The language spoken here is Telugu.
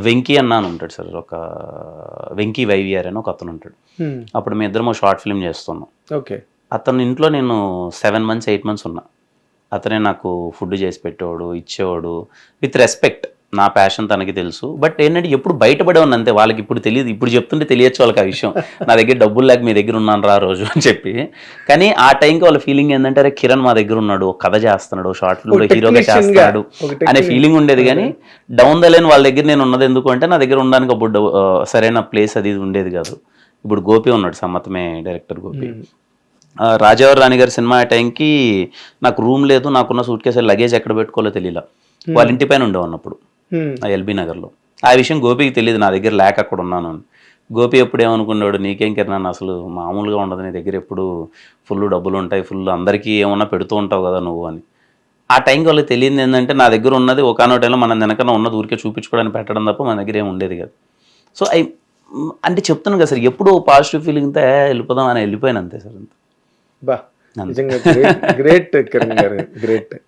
వెంకీ అన్న అని ఉంటాడు సార్, ఒక వెంకీ వైవిఆర్ అని ఒక అతను ఉంటాడు. అప్పుడు మేము ఇద్దరం షార్ట్ ఫిల్మ్ చేస్తున్నాం. ఓకే. అతని ఇంట్లో నేను 7 months 8 months ఉన్నా. అతనే నాకు ఫుడ్ చేసి పెట్టేవాడు, ఇచ్చేవాడు, విత్ రెస్పెక్ట్. నా ప్యాషన్ తనకి తెలుసు. బట్ ఏంటంటే ఎప్పుడు బయటపడేవాడిని అంతే. వాళ్ళకి ఇప్పుడు తెలియదు, ఇప్పుడు చెప్తుంటే తెలియచ్చు వాళ్ళకి ఆ విషయం. నా దగ్గర డబ్బులు లేక మీ దగ్గర ఉన్నాను రా రోజు అని చెప్పి. కానీ ఆ టైంకి వాళ్ళ ఫీలింగ్ ఏంటంటే, అరే కిరణ్ మా దగ్గర ఉన్నాడు, ఒక కథ చేస్తున్నాడు, షార్ట్ ఫిల్మ్లో హీరోగా చేస్తున్నాడు అనే ఫీలింగ్ ఉండేది. కానీ డౌన్ ద లైన్ వాళ్ళ దగ్గర నేను ఉన్నది ఎందుకు అంటే, నా దగ్గర ఉండడానికి అప్పుడు సరైన ప్లేస్ అది ఉండేది కాదు. ఇప్పుడు గోపి ఉన్నాడు, సమ్మతమే డైరెక్టర్ గోపి. రాజావారి రాణి గారి సినిమా టైంకి నాకు రూమ్ లేదు, నాకున్న సూట్ కేసు లగేజ్ ఎక్కడ పెట్టుకోవాలో తెలియలా. వాళ్ళ ఇంటి పైన ఉండేవన్నప్పుడు ఎల్బీ నగర్లో. ఆ విషయం గోపికి తెలియదు, నా దగ్గర లేక అక్కడ ఉన్నాను అని. గోపి ఎప్పుడు ఏమనుకున్నాడు, నీకేం కిరణ్ అసలు మామూలుగా ఉండదు, నీ దగ్గర ఎప్పుడు ఫుల్ డబ్బులు ఉంటాయి, ఫుల్ అందరికీ ఏమన్నా పెడుతూ ఉంటావు కదా నువ్వు అని. ఆ టైంకి వాళ్ళకి తెలియదు ఏంటంటే, నా దగ్గర ఉన్నది ఒకనో టైంలో మనం వెనకన్నా ఉన్నది ఊరికే చూపించుకోవడానికి పెట్టడం తప్ప మన దగ్గర ఏమి ఉండేది కదా. సో అంటే చెప్తున్నాను కదా సార్, ఎప్పుడు పాజిటివ్ ఫీలింగ్తో వెళ్ళిపోదాం అని వెళ్ళిపోయాను అంతే సార్. అంతే. బా, నిజంగా గ్రేట్ కిరణ్ గారు, గ్రేట్.